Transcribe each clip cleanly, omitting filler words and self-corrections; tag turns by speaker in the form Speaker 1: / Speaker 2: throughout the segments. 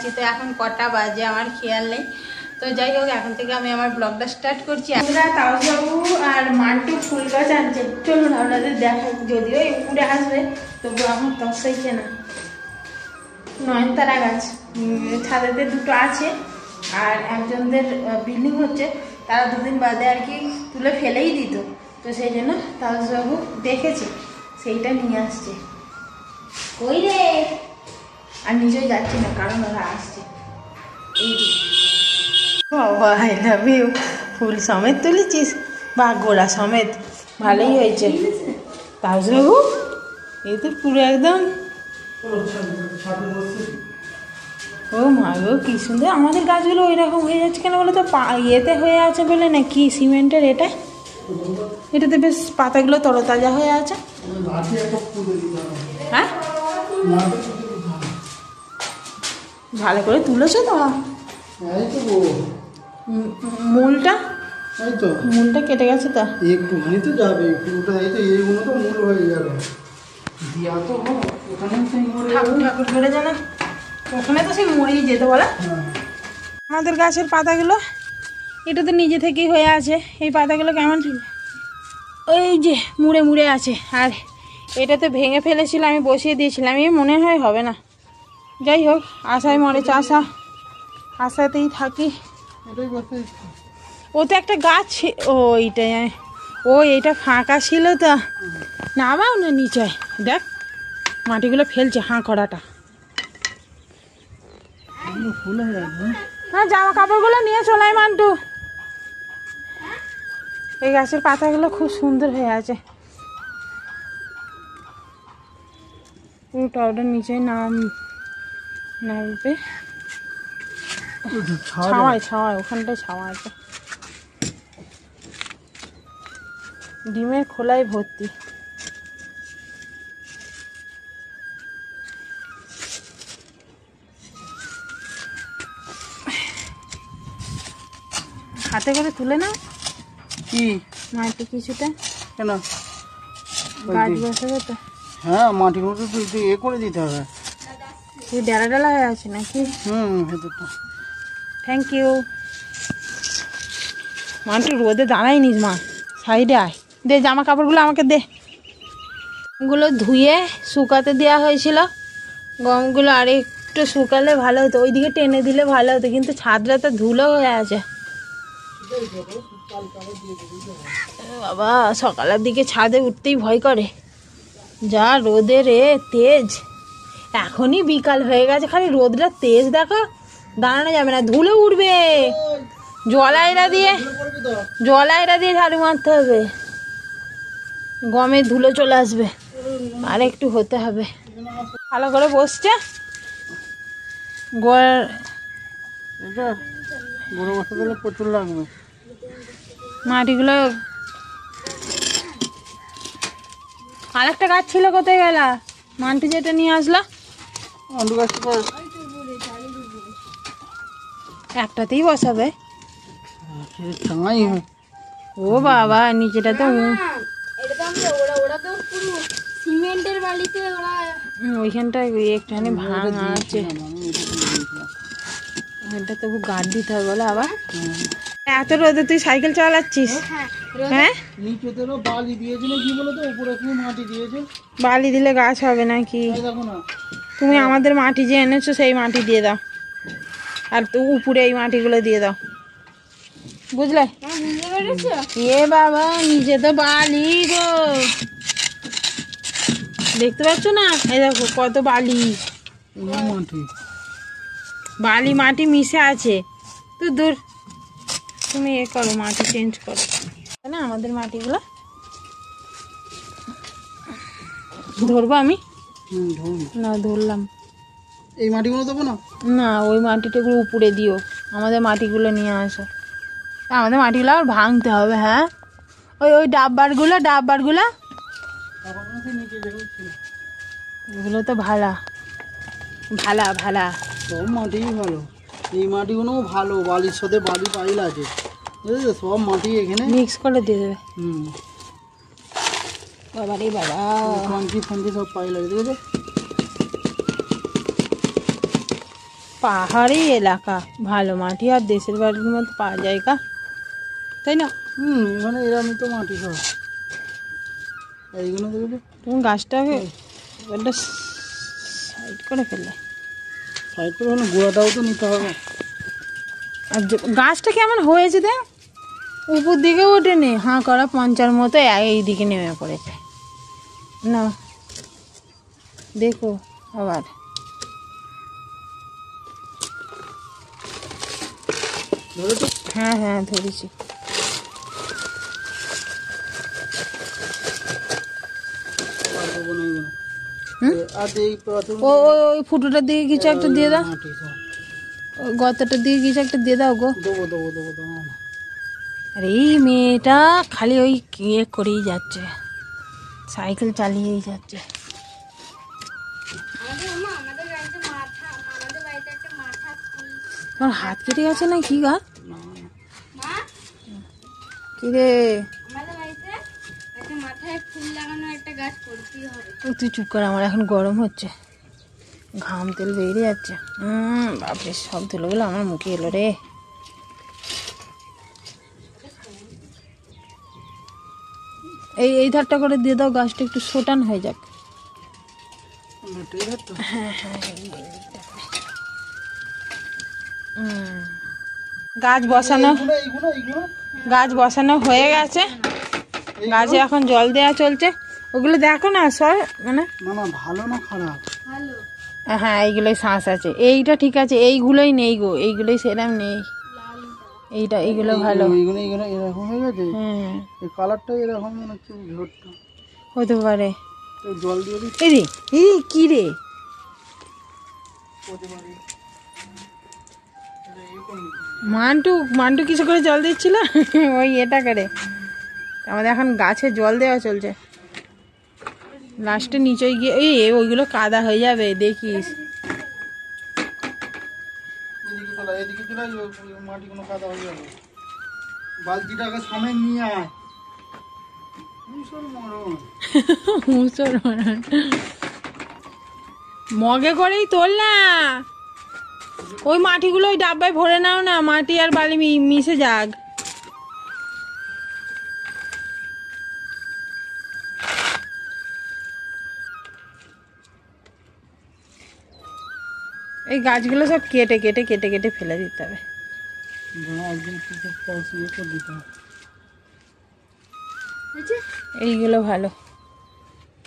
Speaker 1: আছি। তো এখন কটা বাজে আমার খেয়াল নেই। তো যাই হোক, এখন থেকে আমি আমার ব্লগটা স্টার্ট করছি। আমরা তাওবাবু আর মান্টু ফুল গাছ আনছে, চলুন আপনাদের দেখা। যদিও উপরে আসবে তবু আমার তসাইছে না। নয়নতারা গাছ ছাদেতে দুটো আছে, আর একজনদের বিল্ডিং হচ্ছে, তারা দুদিন বাদে আর কি তুলে ফেলেই দিত। তো সেই জন্য তাওবাবু দেখেছে, সেইটা নিয়ে আসছে। কই রে, আর নিজেই যাচ্ছি না কারণ ওরা আসছে। এই বাবা, আই লাভ ইউ। ফুল সমেত তুলেছিস বা গোড়া সমেত, ভালোই হয়েছে। তাওবাবু এই তো পুরো একদম, ও মা গো কি সুন্দর। আমাদের গাছগুলো ওই রকম হয়ে যাচ্ছে কেন বলো তো? ইয়েতে হয়ে আছে বলে না কি, সিমেন্টের এটাতে বেশ পাতাগুলো তরতাজা হয়ে আছে। হ্যাঁ, ভালো করে তুলেছো তো। মূলটা কেটে গেছে তো
Speaker 2: একটুখানি তো যাবে, পুরোটা এই তো এইগুলো তো মূল হয়ে যাবে। দিয়া তো
Speaker 1: ঠাকুর করে জানা, ওখানে তো সেই মরেই যেতে বলে। আমাদের গাছের পাতাগুলো এটা তো নিজে থেকেই হয়ে আছে। এই পাতাগুলো কেমন ওই যে মুড়ে মুড়ে আছে, আর এটা তো ভেঙে ফেলেছিল, আমি বসিয়ে দিয়েছিলাম, এই মনে হয় হবে না। যাই হোক, আশায় মরে আশাতেই থাকি। ও তো একটা গাছ, এইটা ফাঁকা ছিল তো। নামাও না নিচে, দেখ মাটিগুলো ফেলছে হাঁ করাটা। হ্যাঁ, জামা কাপড়গুলো নিয়ে চলাই মান্টু। এই গাছের পাতাগুলো খুব সুন্দর হয়ে আছে। পুরোটা ওটা নিচে নামবে। ছাওয়ায় ওখানটায় ছাওয়া আছে। ডিমের খোলায় ভর্তি। হাতে করে তুলে না
Speaker 2: কি
Speaker 1: মাটি কিছুটা
Speaker 2: কেন
Speaker 1: গাছ বসাবে তো।
Speaker 2: হ্যাঁ, মাটিগুলো তো করে দিতে হবে।
Speaker 1: তুই ডালা হয়ে আছে নাকি?
Speaker 2: ভেতরটা।
Speaker 1: Thank you. মান্টু রোদে দাঁড়াই নিস মা, সাইডে আয়। দে জামা কাপড়গুলো আমাকে দে। গুলো ধুয়ে শুকাতে দেওয়া হয়েছিল। গমগুলো আর একটু শুকালে ভালো হতো, ওইদিকে টেনে দিলে ভালো হতো, কিন্তু ছাদটা তো ধুলো হয়ে আছে। বাবা, সকালের দিকে ছাদে উঠতেই ভয় করে, যা রোদে রে তেজ। এখনই বিকাল হয়ে গেছে, খালি রোদটা তেজ দেখো, দাঁড়ানো যাবে না, ধুলো উঠবে। জলাইরা দিয়ে ঝাড়ু মারতে হবে, গমের ধুলো চলে আসবে। আর একটু হতে হবে। ভালো করে বসছে
Speaker 2: প্রচুর লাগবে
Speaker 1: মাটিগুলো। আর একটা গাছ ছিল, কোথায় গেল? মান্টু যেটা নিয়ে আসলো, একটাতেই বসাবে। ও বাবা, নিচেটা তো সিমেন্টের বালিতে, ওইখানটা একটুখানি ভাঙা আছে, এটা তবু গার্ড দিতে হবে বলে। আবার এত রোদে তুই সাইকেল চালাচ্ছিস? হ্যাঁ, বালি দিলে গাছ হবে নাকি? তুমি আমাদের মাটি যে এনেছো সেই মাটি দিয়ে দাও, আর তো উপরে এই মাটিগুলো দিয়ে দাও, বুঝলে? এ বাবা, নিচে তো বালি গো, দেখতে পাচ্ছ না? এই দেখো কত বালি, বালি মাটি মিশে আছে। তো দূর, তুমি করো, মাটি চেঞ্জ করো না। আমাদের মাটিগুলো ধরবো আমি, না ধরলাম।
Speaker 2: এই মাটিগুলো দেবো না,
Speaker 1: না ওই মাটিটাগুলো উপরে দিও, আমাদের মাটিগুলো নিয়ে আসো। আমাদের মাটিগুলো আবার ভাঙতে হবে। হ্যাঁ, ওই ডাব্বারগুলো এগুলো তো ভালা
Speaker 2: সব মাটি ভালো। এই মাটিগুলো ভালো, বালির সাথে বালি পাইল আছে, বুঝেছো? সব মাটি এখানে
Speaker 1: মিক্স করে দিয়ে দেবে। বাবা রে বাবা,
Speaker 2: ফাঙ্কি সব পাইল আছে, দেখেছো?
Speaker 1: পাহাড়ি এলাকা, ভালো মাটি আর দেশের বাড়ির মতো পাওয়া যায় কা, তাই না?
Speaker 2: এখানে এরমই তো মাটি সব। এইগুলো দেখবে
Speaker 1: তুমি গাছটাকে একটা সাইড করে ফেললে।
Speaker 2: সাইড করে হলে গোড়াটাও তো নিতে হবে।
Speaker 1: আর গাছটা কেমন হয়েছে দেখ, উপর দিকে ওঠেনি, হাঁ করা পঞ্চার মতো এই দিকে নেমে পড়েছে। না দেখো আবার হ্যাঁ হ্যাঁ ধরেছি। ওই ফুটোটার দিকে কিছু একটা দিয়ে দাও, ওই গর্তটার দিকে কিছু একটা দিয়ে দাও গো। আরে এই মেয়েটা খালি ওই ইয়ে করেই যাচ্ছে, সাইকেল চালিয়েই যাচ্ছে। তোমার হাত কেটে গেছে না কি গা? কি রে তুই চুপ কর, আমার এখন গরম হচ্ছে, ঘাম তেল বেরিয়ে যাচ্ছে। বাপরে সব ধুলোগুলো আমার মুখে এলো রে। এই ধারটা করে দিয়ে দাও, গাছটা একটু শোটান হয়ে যাক। হ্যাঁ হ্যাঁ গাছ বসানো হয়ে গেছে, গাছে এখন জল দেওয়া চলছে। ওগুলো দেখো না সব মানে
Speaker 2: ভালো না খারাপ?
Speaker 1: হ্যাঁ এইগুলোই শ্বাস আছে, এইটা ঠিক আছে, এইগুলোই নেই গো, এইগুলোই সেরকম নেই। এইটা এইগুলো ভালো,
Speaker 2: এরকম হয়ে গেছে। হ্যাঁ এই কালারটা এরকম মনে হচ্ছে, ঝোরটা
Speaker 1: হতে পারে।
Speaker 2: জল দিয়ে দিই।
Speaker 1: এই কি রে মান্টু কিছু করে জল দিচ্ছিল ওই এটা করে। আমাদের এখন গাছে জল দেওয়া চলছে, লাস্টে নিচে গিয়ে ওইগুলো কাদা হয়ে যাবে দেখিস। মগে করেই তোল না, ওই মাটিগুলো ওই ডাব্বায় ভরে নাও না, মাটি আর বালি মিশে যাক। এই গাছগুলো সব কেটে কেটে কেটে কেটে ফেলে দিতে হবে। এইগুলো ভালো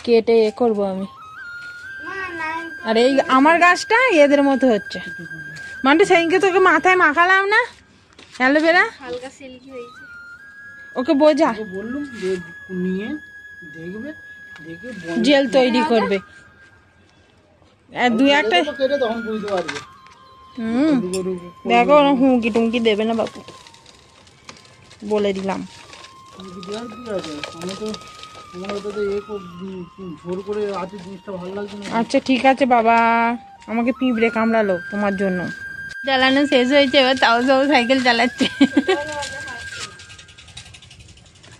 Speaker 1: কেটে করবো আমি। আর এই আমার গাছটা এদের মতো হচ্ছে, মানে সেদিনকে তোকে মাথায় মাখালাম না অ্যালোভেরা, ওকে বোঝা,
Speaker 2: বললুম নিয়ে দেখবে, দেখে
Speaker 1: জেল তৈরি করবে। আর দুই একটা
Speaker 2: তখন বুঝতে পারবে।
Speaker 1: দেখো হুমকি টুমকি দেবে না বাপু, বলে দিলাম। আচ্ছা ঠিক আছে বাবা, আমাকে পিঁপড়ে কামড়ালো তোমার জন্য। চালানো শেষ হয়েছে, এবার তাও সব সাইকেল চালাচ্ছে।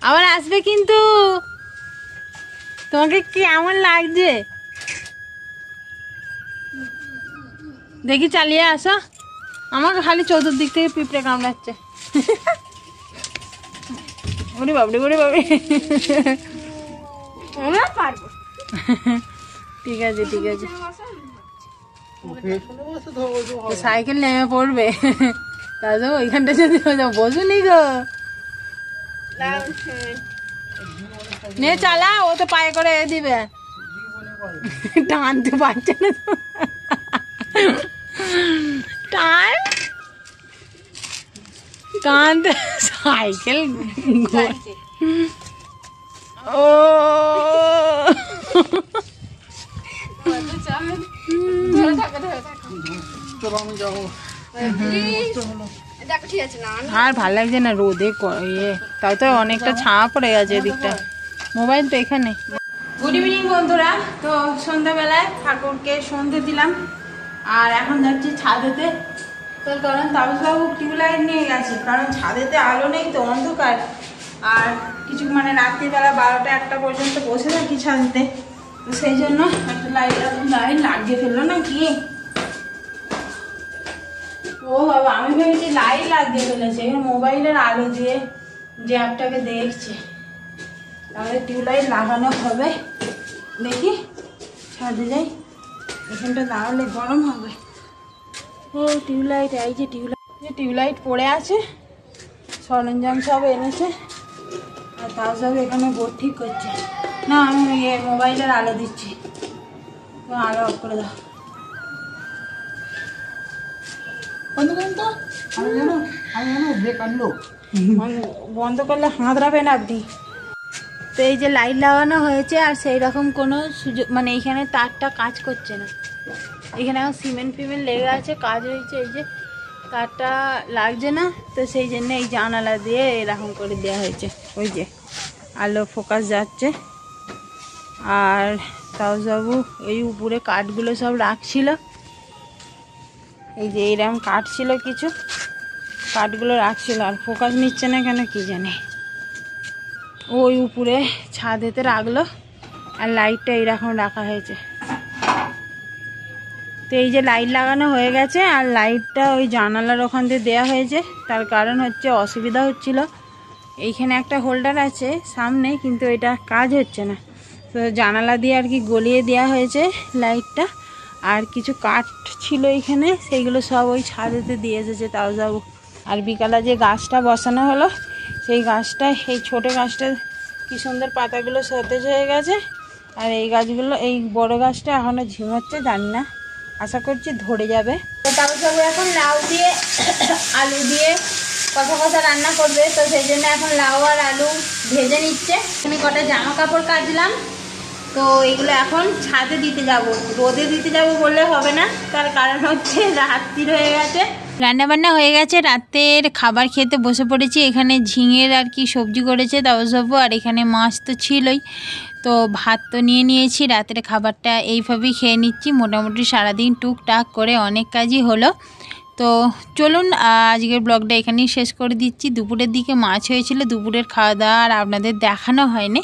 Speaker 1: আবার আসবে কিন্তু, তোমাকে কেমন লাগছে দেখি, চালিয়ে আসো। আমাকে খালি চতুর্দিক থেকে পিঁপড়ে কামড়াচ্ছে। ওরে বাবরে ওরে বাবরে, ঠিক আছে ঠিক আছে, সাইকেল নেমে পড়বে। দাদু ওইখানটা যদি বসুনি গো, নে চালা, ও তো পায়ে করে দিবে, টানতে পারছে না তো, টানতে সাইকেল ও আর ভাল লাগছে না রোদে, তাই তো অনেকটা ছায়া পড়ে গেছে এদিকটা। মোবাইল তো এখানে। গুড ইভিনিং বন্ধুরা, তো সন্ধ্যাবেলায় ঠাকুরকে সন্ধে দিলাম আর এখন যাচ্ছি ছাদেতে। তোর কারণ তাপসবাবু টিউবলাইট নিয়ে গেছে, কারণ ছাদেতে আলো নেই তো, অন্ধকার। আর কিছু মানে রাত্রিবেলা 12টা-1টা পর্যন্ত বসে থাকি ছাদেতে, তো সেই জন্য একটা লাইট লাগিয়ে ফেললো না কি। ও বাবা, আমি ভেবেছি লাইট লাগিয়ে ফেলেছে, এখানে মোবাইলের আলো দিয়ে যে একটাকে দেখছে। তাহলে টিউবলাইট লাগানো হবে, দেখি ছাদে যাই, এখানটা দাঁড়ালে গরম হবে। ও টিউবলাইট, এই যে টিউবলাইট পড়ে আছে, সরঞ্জাম সব এনেছে, আর তাও সব এখানে বোর্ড ঠিক করছে। না, আমি মোবাইলের আলো দিচ্ছি, আলো অফ করে দাও। বন্ধ করলে হাঁদরাবেন আপনি। তো এই যে লাইট লাগানো হয়েছে, আর সেই রকম কোনো সুযোগ মানে এইখানে তারটা কাজ করছে না। এখানে এখন সিমেন্ট ফিমেন্ট লেগে আছে, কাজ হয়েছে, এই যে তারটা লাগছে না, তো সেই জন্য এই জানালা দিয়ে এরকম করে দেওয়া হয়েছে। ওই যে আলো ফোকাস যাচ্ছে। আর তাওবাবু এই উপরে কাঠগুলো সব রাখছিল, এই যে এইরকম কাঠ ছিল, কিছু কাঠগুলো রাখছিল, আর ফোকাস নিচ্ছে না কেন কি জানে। ওই উপরে ছাদেতে রাখলো, আর লাইটটা এইরকম রাখা হয়েছে। তো এই যে লাইট লাগানো হয়ে গেছে, আর লাইটটা ওই জানালার ওখান দিয়ে দেওয়া হয়েছে। তার কারণ হচ্ছে অসুবিধা হচ্ছিল, এইখানে একটা হোল্ডার আছে সামনে, কিন্তু এটা কাজ হচ্ছে না, তো জানালা দিয়ে আর কি গলিয়ে দেওয়া হয়েছে লাইটটা। আর কিছু কাঠ ছিল এইখানে, সেইগুলো সব ওই ছাদেতে দিয়ে এসেছে তাওবাবু। আর বিকালে যে গাছটা বসানো হলো, সেই গাছটা, এই ছোটো গাছটা কি সুন্দর পাতাগুলো সতেজ হয়ে গেছে। আর এই গাছগুলো, এই বড় গাছটা এখনও ঝিমোচ্ছে, জানি না, আশা করছি ধরে যাবে। তো তাওবাবু এখন লাউ দিয়ে আলু দিয়ে কষা কষা রান্না করবে, তো সেই জন্য এখন লাউ আর আলু ভেজে নিচ্ছে। আমি কটা জামা কাপড় কাচলাম, তো এগুলো এখন ছাদে দিতে যাব। রোদে দিতে যাব বললে হবে না, তার কারণ হচ্ছে রাত্রি হয়ে গেছে, রান্নাবান্না হয়ে গেছে, রাতের খাবার খেতে বসে পড়েছি। এখানে ঝিঙের আর কি সবজি করেছে তাওবাবু, আর এখানে মাছ তো ছিলই, তো ভাত তো নিয়ে নিয়েছি। রাতের খাবারটা এইভাবেই খেয়ে নিচ্ছি, মোটামুটি সারাদিন টুকটাক করে অনেক কাজই হলো। তো চলুন আজকের ব্লগটা এখানেই শেষ করে দিচ্ছি। দুপুরের দিকে মাছ হয়েছিল, দুপুরের খাওয়া দাওয়া আর আপনাদের দেখানো হয়নি।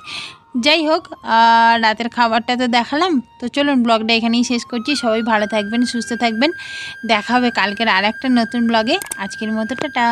Speaker 1: যাই হোক, রাতের খাবারটা তো দেখালাম। তো চলুন ব্লগটা এখানেই শেষ করছি। সবাই ভালো থাকবেন, সুস্থ থাকবেন, দেখা হবে কালকের আর একটা নতুন ব্লগে। আজকের মতো টাটা।